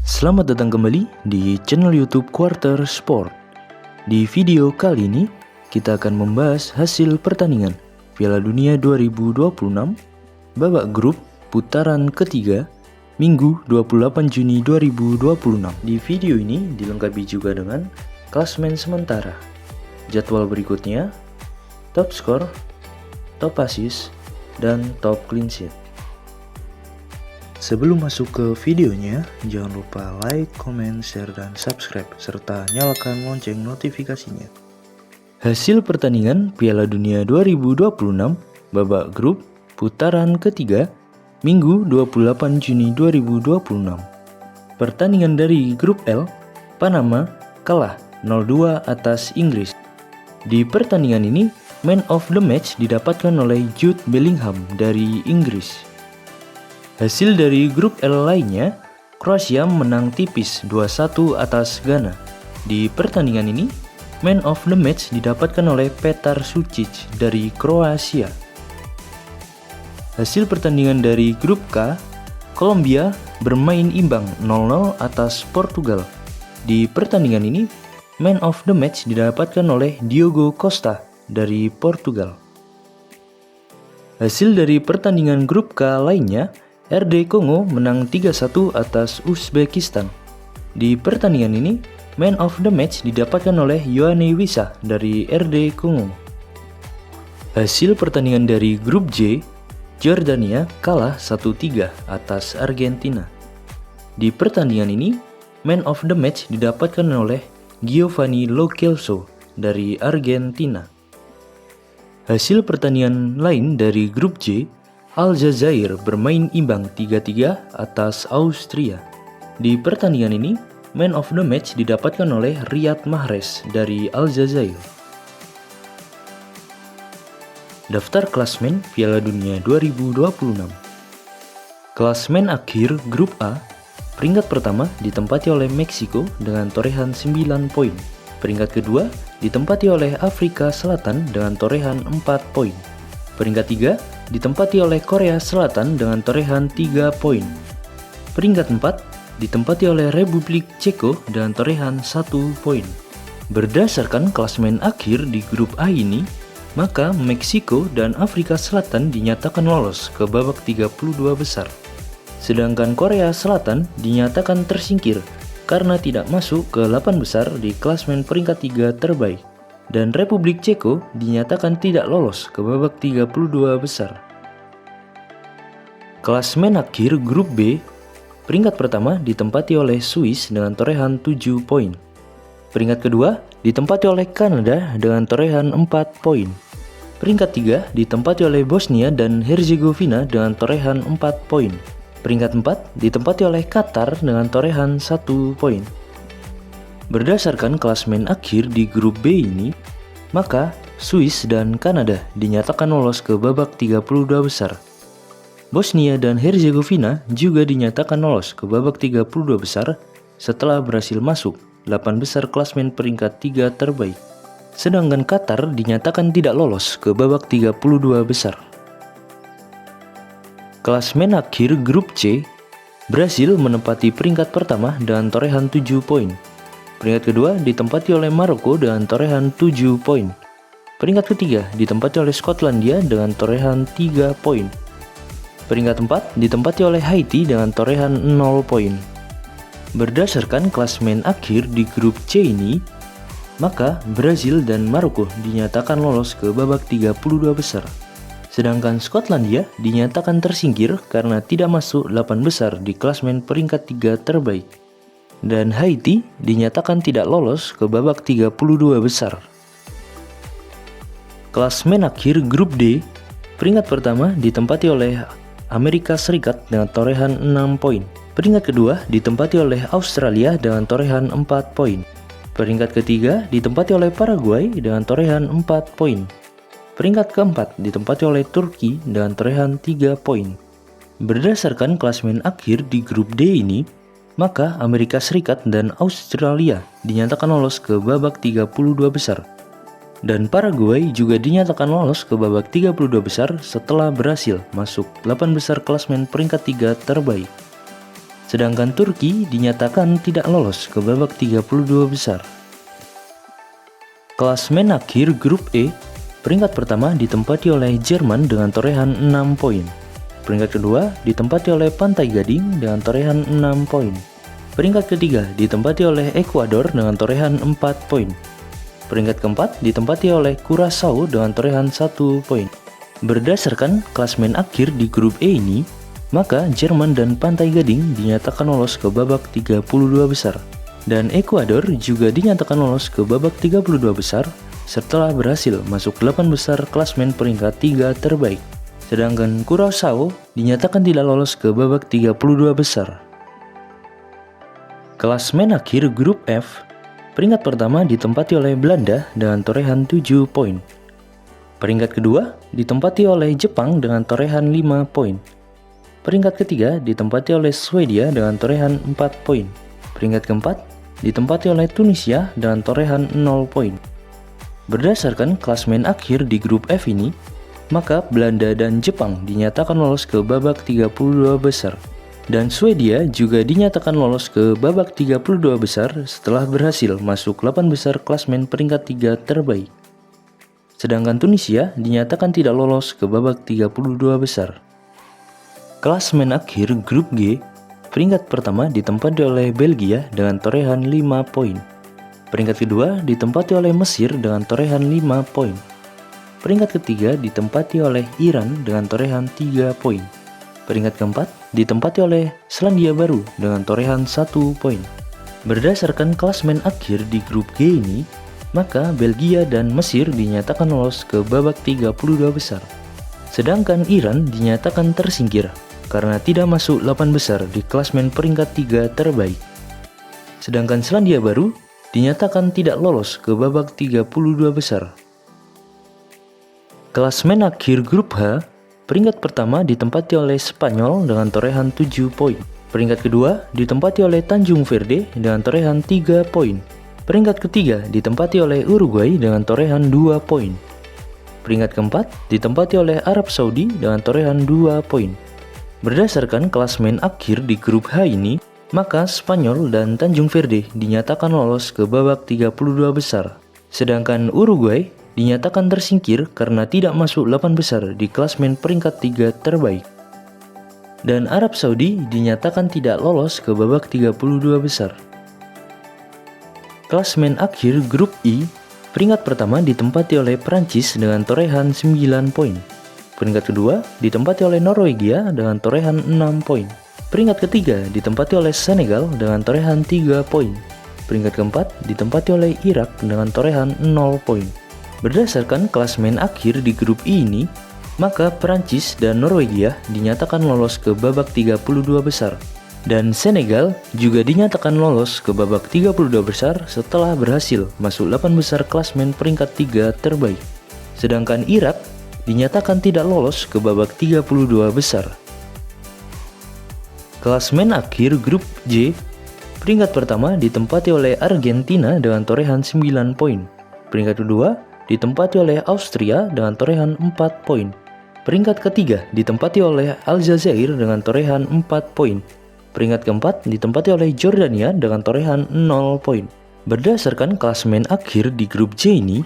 Selamat datang kembali di channel YouTube Quarter Sport. Di video kali ini, kita akan membahas hasil pertandingan Piala Dunia 2026 babak grup putaran ketiga Minggu 28 Juni 2026. Di video ini dilengkapi juga dengan klasemen sementara, jadwal berikutnya, top skor, top assist, dan top clean sheet. Sebelum masuk ke videonya, jangan lupa like, comment, share, dan subscribe, serta nyalakan lonceng notifikasinya. Hasil pertandingan Piala Dunia 2026 babak grup putaran ketiga Minggu 28 Juni 2026. Pertandingan dari grup L, Panama kalah 0-2 atas Inggris. Di pertandingan ini, man of the match didapatkan oleh Jude Bellingham dari Inggris. Hasil dari grup L lainnya, Kroasia menang tipis 2-1 atas Ghana. Di pertandingan ini, man of the match didapatkan oleh Petar Sucic dari Kroasia. Hasil pertandingan dari grup K, Kolombia bermain imbang 0-0 atas Portugal. Di pertandingan ini, man of the match didapatkan oleh Diogo Costa dari Portugal. Hasil dari pertandingan grup K lainnya, RD Kongo menang 3-1 atas Uzbekistan. Di pertandingan ini, man of the match didapatkan oleh Yoane Wissa dari RD Kongo. Hasil pertandingan dari grup J, Jordania kalah 1-3 atas Argentina. Di pertandingan ini, man of the match didapatkan oleh Giovanni Lo Celso dari Argentina. Hasil pertandingan lain dari grup J, Aljazair bermain imbang 3-3 atas Austria. Di pertandingan ini, man of the match didapatkan oleh Riyad Mahrez dari Aljazair. Daftar klasmen Piala Dunia 2026. Klasmen akhir grup A, peringkat pertama ditempati oleh Meksiko dengan torehan 9 poin. Peringkat kedua ditempati oleh Afrika Selatan dengan torehan 4 poin. Peringkat 3 ditempati oleh Korea Selatan dengan torehan 3 poin. Peringkat 4 ditempati oleh Republik Ceko dengan torehan 1 poin. Berdasarkan klasemen akhir di grup A ini, maka Meksiko dan Afrika Selatan dinyatakan lolos ke babak 32 besar. Sedangkan Korea Selatan dinyatakan tersingkir karena tidak masuk ke 8 besar di klasemen peringkat 3 terbaik. Dan Republik Ceko dinyatakan tidak lolos ke babak 32 besar. Klasemen akhir grup B, peringkat pertama ditempati oleh Swiss dengan torehan 7 poin. Peringkat kedua ditempati oleh Kanada dengan torehan 4 poin. Peringkat 3 ditempati oleh Bosnia dan Herzegovina dengan torehan 4 poin. Peringkat 4 ditempati oleh Qatar dengan torehan 1 poin. Berdasarkan klasemen akhir di grup B ini, maka Swiss dan Kanada dinyatakan lolos ke babak 32 besar. Bosnia dan Herzegovina juga dinyatakan lolos ke babak 32 besar setelah berhasil masuk 8 besar klasemen peringkat 3 terbaik. Sedangkan Qatar dinyatakan tidak lolos ke babak 32 besar. Klasemen akhir grup C, Brasil menempati peringkat pertama dengan torehan 7 poin. Peringkat kedua ditempati oleh Maroko dengan torehan 7 poin. Peringkat ketiga ditempati oleh Skotlandia dengan torehan 3 poin. Peringkat 4 ditempati oleh Haiti dengan torehan 0 poin. Berdasarkan klasemen akhir di grup C ini, maka Brazil dan Maroko dinyatakan lolos ke babak 32 besar. Sedangkan Skotlandia dinyatakan tersingkir karena tidak masuk 8 besar di klasemen peringkat 3 terbaik. Dan Haiti dinyatakan tidak lolos ke babak 32 besar. Klasemen akhir grup D, peringkat pertama ditempati oleh Amerika Serikat dengan torehan 6 poin. Peringkat kedua ditempati oleh Australia dengan torehan 4 poin. Peringkat ketiga ditempati oleh Paraguay dengan torehan 4 poin. Peringkat keempat ditempati oleh Turki dengan torehan 3 poin. Berdasarkan klasemen akhir di grup D ini, maka Amerika Serikat dan Australia dinyatakan lolos ke babak 32 besar. Dan Paraguay juga dinyatakan lolos ke babak 32 besar setelah berhasil masuk 8 besar klasemen peringkat 3 terbaik. sedangkan Turki dinyatakan tidak lolos ke babak 32 besar. Klasmen akhir grup E, peringkat pertama ditempati oleh Jerman dengan torehan 6 poin. Peringkat kedua ditempati oleh Pantai Gading dengan torehan 6 poin. Peringkat ketiga ditempati oleh Ekuador dengan torehan 4 poin. Peringkat keempat ditempati oleh Curaçao dengan torehan 1 poin. Berdasarkan klasmen akhir di grup E ini, maka Jerman dan Pantai Gading dinyatakan lolos ke babak 32 besar. Dan Ekuador juga dinyatakan lolos ke babak 32 besar setelah berhasil masuk 8 besar klasmen peringkat 3 terbaik. Sedangkan Curaçao dinyatakan tidak lolos ke babak 32 besar. Klasmen akhir grup F, peringkat pertama ditempati oleh Belanda dengan torehan 7 poin. Peringkat kedua ditempati oleh Jepang dengan torehan 5 poin. Peringkat ketiga ditempati oleh Swedia dengan torehan 4 poin. Peringkat keempat ditempati oleh Tunisia dengan torehan 0 poin. Berdasarkan klasmen akhir di grup F ini, maka Belanda dan Jepang dinyatakan lolos ke babak 32 besar. Dan Swedia juga dinyatakan lolos ke babak 32 besar setelah berhasil masuk 8 besar klasmen peringkat 3 terbaik. Sedangkan Tunisia dinyatakan tidak lolos ke babak 32 besar. Klasmen akhir grup G, peringkat pertama ditempati oleh Belgia dengan torehan 5 poin. Peringkat kedua ditempati oleh Mesir dengan torehan 5 poin. Peringkat ketiga ditempati oleh Iran dengan torehan 3 poin. Peringkat keempat ditempati oleh Selandia Baru dengan torehan 1 poin. Berdasarkan klasmen akhir di grup G ini, maka Belgia dan Mesir dinyatakan lolos ke babak 32 besar. Sedangkan Iran dinyatakan tersingkir karena tidak masuk 8 besar di klasmen peringkat 3 terbaik. Sedangkan Selandia Baru dinyatakan tidak lolos ke babak 32 besar. Klasmen akhir grup H, peringkat pertama ditempati oleh Spanyol dengan torehan 7 poin. Peringkat kedua ditempati oleh Tanjung Verde dengan torehan 3 poin. Peringkat ketiga ditempati oleh Uruguay dengan torehan 2 poin. Peringkat keempat ditempati oleh Arab Saudi dengan torehan 2 poin. Berdasarkan klasmen akhir di grup H ini, maka Spanyol dan Tanjung Verde dinyatakan lolos ke babak 32 besar. Sedangkan Uruguay dinyatakan tersingkir karena tidak masuk 8 besar di klasmen peringkat 3 terbaik. Dan Arab Saudi dinyatakan tidak lolos ke babak 32 besar. Klasmen akhir grup I, peringkat pertama ditempati oleh Prancis dengan torehan 9 poin. Peringkat kedua ditempati oleh Norwegia dengan torehan 6 poin. Peringkat ketiga ditempati oleh Senegal dengan torehan 3 poin. Peringkat keempat ditempati oleh Irak dengan torehan 0 poin. Berdasarkan klasmen akhir di grup I ini, maka Prancis dan Norwegia dinyatakan lolos ke babak 32 besar. Dan Senegal juga dinyatakan lolos ke babak 32 besar setelah berhasil masuk 8 besar klasmen peringkat 3 terbaik. Sedangkan Irak dinyatakan tidak lolos ke babak 32 besar. Klasmen akhir grup J, peringkat pertama ditempati oleh Argentina dengan torehan 9 poin. Peringkat kedua ditempati oleh Austria dengan torehan 4 poin. Peringkat ketiga ditempati oleh Aljazair dengan torehan 4 poin. Peringkat keempat ditempati oleh Jordania dengan torehan 0 poin. Berdasarkan klasmen akhir di grup J ini,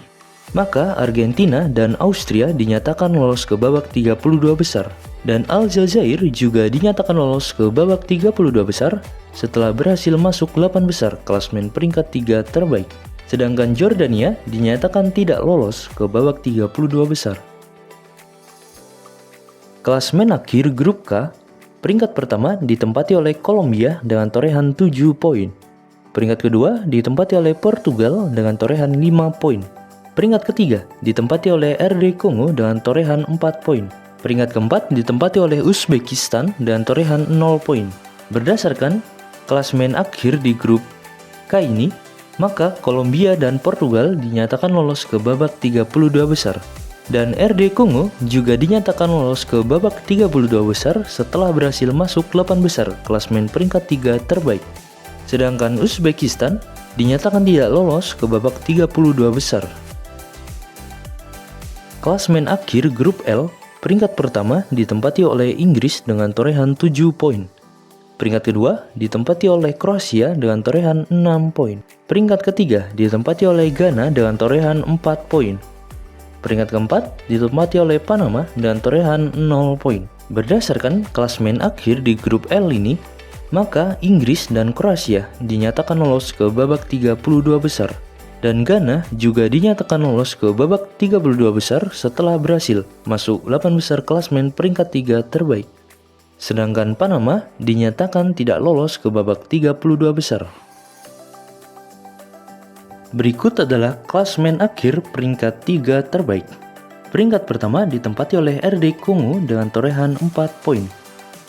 maka Argentina dan Austria dinyatakan lolos ke babak 32 besar. Dan Aljazair juga dinyatakan lolos ke babak 32 besar setelah berhasil masuk 8 besar klasmen peringkat 3 terbaik. Sedangkan Jordania dinyatakan tidak lolos ke babak 32 besar. Klasmen akhir grup K, peringkat pertama ditempati oleh Kolombia dengan torehan 7 poin. Peringkat kedua ditempati oleh Portugal dengan torehan 5 poin. Peringkat ketiga ditempati oleh RD Kongo dengan torehan 4 poin. Peringkat keempat ditempati oleh Uzbekistan dengan torehan 0 poin. Berdasarkan klasmen akhir di grup K ini, maka Kolombia dan Portugal dinyatakan lolos ke babak 32 besar. Dan RD Kongo juga dinyatakan lolos ke babak 32 besar setelah berhasil masuk 8 besar klasmen peringkat 3 terbaik. Sedangkan Uzbekistan dinyatakan tidak lolos ke babak 32 besar. Klasmen akhir grup L, peringkat pertama ditempati oleh Inggris dengan torehan 7 poin. Peringkat kedua ditempati oleh Kroasia dengan torehan 6 poin. Peringkat ketiga ditempati oleh Ghana dengan torehan 4 poin. Peringkat keempat ditempati oleh Panama dengan torehan 0 poin. Berdasarkan klasmen akhir di grup L ini, maka Inggris dan Kroasia dinyatakan lolos ke babak 32 besar. Dan Ghana juga dinyatakan lolos ke babak 32 besar setelah berhasil masuk 8 besar klasmen peringkat 3 terbaik. Sedangkan Panama dinyatakan tidak lolos ke babak 32 besar. Berikut adalah klasmen akhir peringkat 3 terbaik. Peringkat pertama ditempati oleh RD Kongo dengan torehan 4 poin.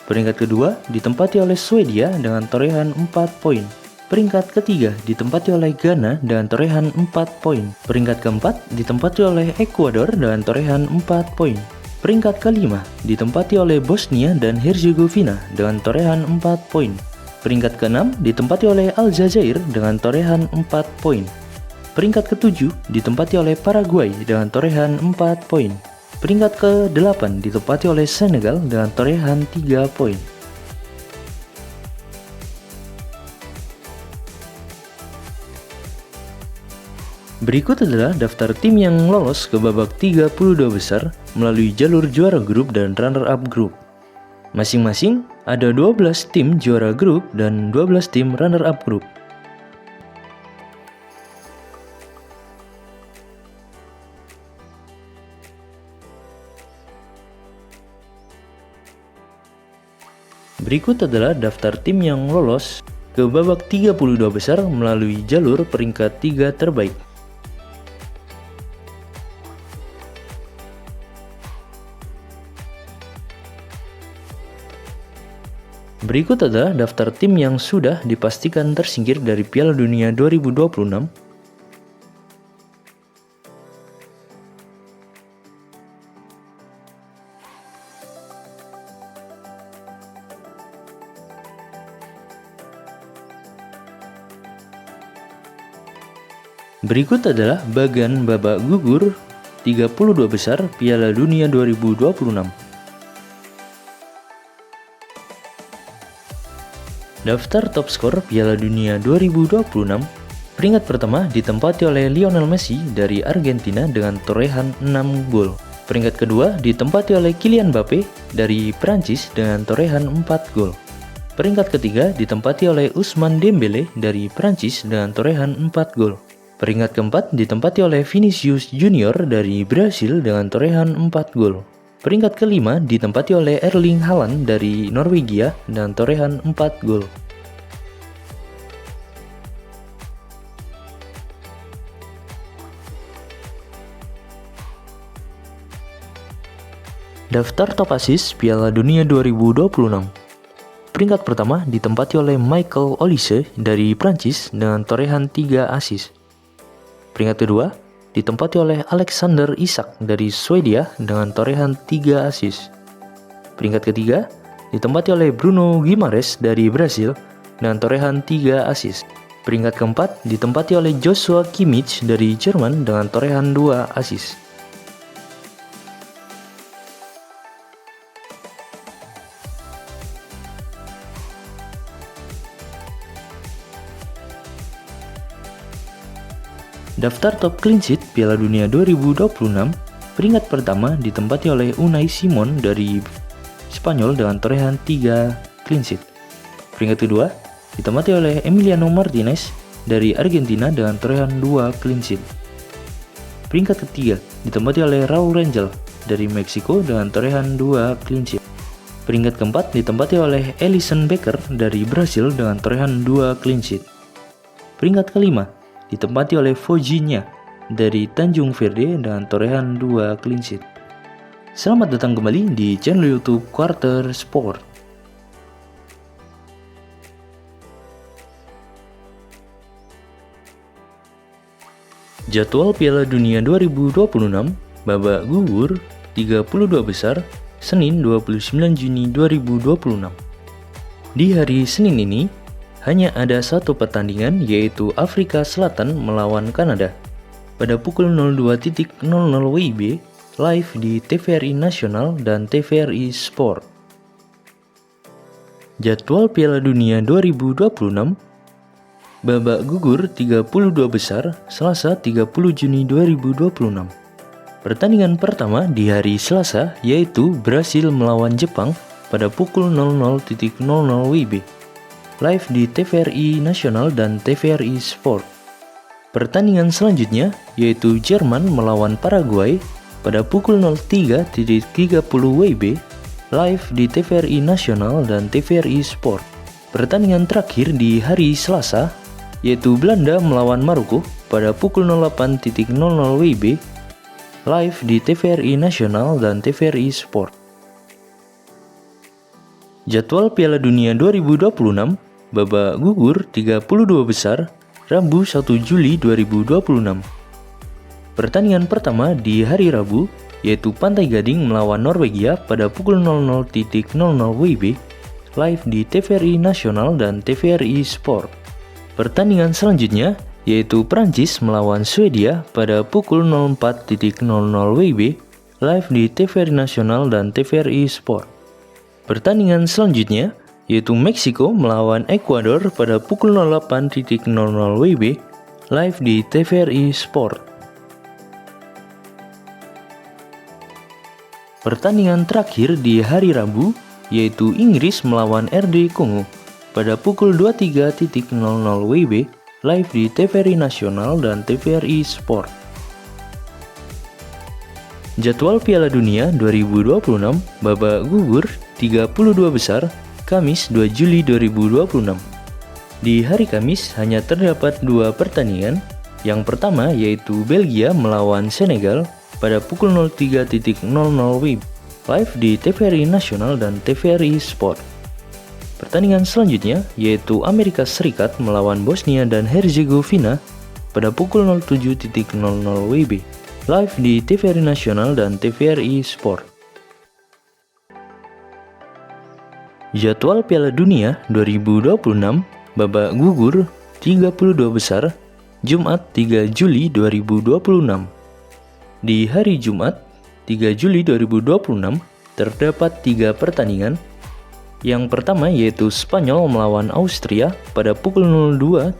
Peringkat kedua ditempati oleh Swedia dengan torehan 4 poin. Peringkat ketiga ditempati oleh Ghana dengan torehan 4 poin. Peringkat keempat ditempati oleh Ekuador dengan torehan 4 poin. Peringkat kelima ditempati oleh Bosnia dan Herzegovina dengan torehan 4 poin. Peringkat keenam ditempati oleh Aljazair dengan torehan 4 poin. Peringkat ketujuh ditempati oleh Paraguay dengan torehan 4 poin. Peringkat ke-8 ditempati oleh Senegal dengan torehan 3 poin. Berikut adalah daftar tim yang lolos ke babak 32 besar melalui jalur juara grup dan runner-up grup. Masing-masing ada 12 tim juara grup dan 12 tim runner-up grup. Berikut adalah daftar tim yang lolos ke babak 32 besar melalui jalur peringkat 3 terbaik. Berikut adalah daftar tim yang sudah dipastikan tersingkir dari Piala Dunia 2026. Berikut adalah bagan babak gugur 32 besar Piala Dunia 2026. Daftar top skor Piala Dunia 2026. Peringkat pertama ditempati oleh Lionel Messi dari Argentina dengan torehan 6 gol. Peringkat kedua ditempati oleh Kylian Mbappe dari Prancis dengan torehan 4 gol. Peringkat ketiga ditempati oleh Ousmane Dembele dari Prancis dengan torehan 4 gol. Peringkat keempat ditempati oleh Vinicius Junior dari Brasil dengan torehan 4 gol. Peringkat kelima ditempati oleh Erling Haaland dari Norwegia dengan torehan 4 gol. Daftar top assist Piala Dunia 2026. Peringkat pertama ditempati oleh Michael Olise dari Prancis dengan torehan 3 assist. Peringkat kedua ditempati oleh Alexander Isak dari Swedia dengan torehan 3 assist. Peringkat ketiga ditempati oleh Bruno Guimaraes dari Brasil dengan torehan 3 assist. Peringkat keempat ditempati oleh Joshua Kimmich dari Jerman dengan torehan 2 assist. Daftar top clean sheet Piala Dunia 2026. Peringkat pertama ditempati oleh Unai Simon dari Spanyol dengan torehan 3 clean sheet. Peringkat kedua ditempati oleh Emiliano Martinez dari Argentina dengan torehan 2 clean sheet. Peringkat ketiga ditempati oleh Raul Rangel dari Meksiko dengan torehan 2 clean sheet. Peringkat keempat ditempati oleh Alisson Becker dari Brasil dengan torehan 2 clean sheet. Peringkat kelima ditempati oleh Fojinya dari Tanjung Verde dengan torehan 2 clean sheet. Selamat datang kembali di channel YouTube Quarter Sport. Jadwal Piala Dunia 2026 babak gugur 32 besar Senin 29 Juni 2026. Di hari Senin ini hanya ada satu pertandingan, yaitu Afrika Selatan melawan Kanada pada pukul 02.00 WIB live di TVRI Nasional dan TVRI Sport. Jadwal Piala Dunia 2026. Babak gugur 32 besar Selasa 30 Juni 2026. Pertandingan pertama di hari Selasa yaitu Brasil melawan Jepang pada pukul 00.00 WIB. Live di TVRI Nasional dan TVRI Sport. Pertandingan selanjutnya yaitu Jerman melawan Paraguay pada pukul 03.30 WIB. Live di TVRI Nasional dan TVRI Sport. Pertandingan terakhir di hari Selasa yaitu Belanda melawan Maroko pada pukul 08.00 WIB. Live di TVRI Nasional dan TVRI Sport. Jadwal Piala Dunia 2026 babak gugur 32 besar Rabu 1 Juli 2026. Pertandingan pertama di hari Rabu yaitu Pantai Gading melawan Norwegia pada pukul 00.00 WIB. Live di TVRI Nasional dan TVRI Sport. Pertandingan selanjutnya yaitu Prancis melawan Swedia pada pukul 04.00 WIB. Live di TVRI Nasional dan TVRI Sport. Pertandingan selanjutnya yaitu Meksiko melawan Ekuador pada pukul 08.00 WIB. Live di TVRI Sport. Pertandingan terakhir di hari Rabu yaitu Inggris melawan RD Kongo pada pukul 23.00 WIB. Live di TVRI Nasional dan TVRI Sport. Jadwal Piala Dunia 2026 babak gugur 32 besar Kamis 2 Juli 2026. Di hari Kamis hanya terdapat dua pertandingan. Yang pertama yaitu Belgia melawan Senegal pada pukul 03.00 WIB. Live di TVRI Nasional dan TVRI Sport. Pertandingan selanjutnya yaitu Amerika Serikat melawan Bosnia dan Herzegovina pada pukul 07.00 WIB. Live di TVRI Nasional dan TVRI Sport. Jadwal Piala Dunia 2026 babak gugur 32 besar Jumat 3 Juli 2026. Di hari Jumat 3 Juli 2026 terdapat 3 pertandingan. Yang pertama yaitu Spanyol melawan Austria pada pukul 02.00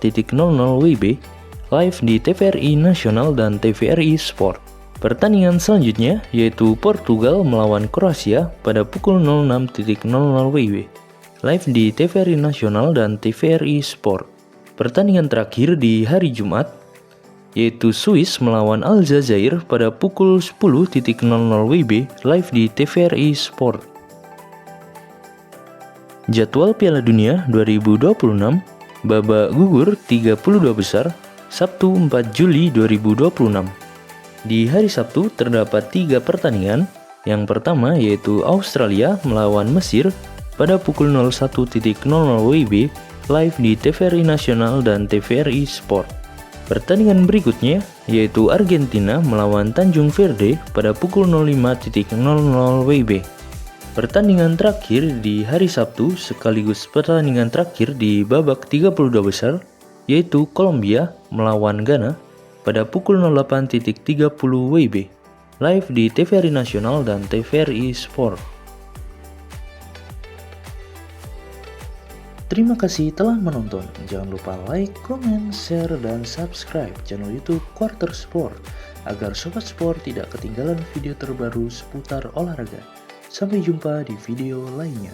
WIB. Live di TVRI Nasional dan TVRI Sport. Pertandingan selanjutnya yaitu Portugal melawan Kroasia pada pukul 06.00 WIB. Live di TVRI Nasional dan TVRI Sport. Pertandingan terakhir di hari Jumat yaitu Swiss melawan Aljazair pada pukul 10.00 WIB. Live di TVRI Sport. Jadwal Piala Dunia 2026 babak gugur 32 besar Sabtu 4 Juli 2026. Di hari Sabtu terdapat 3 pertandingan. Yang pertama yaitu Australia melawan Mesir pada pukul 01.00 WIB. Live di TVRI Nasional dan TVRI Sport. Pertandingan berikutnya yaitu Argentina melawan Tanjung Verde pada pukul 05.00 WIB. Pertandingan terakhir di hari Sabtu sekaligus pertandingan terakhir di babak 32 besar yaitu Kolombia melawan Ghana pada pukul 08.30 WIB. Live di TVRI Nasional dan TVRI Sport. Terima kasih telah menonton. Jangan lupa like, comment, share, dan subscribe channel YouTube Quarter Sport agar Sobat Sport tidak ketinggalan video terbaru seputar olahraga. Sampai jumpa di video lainnya.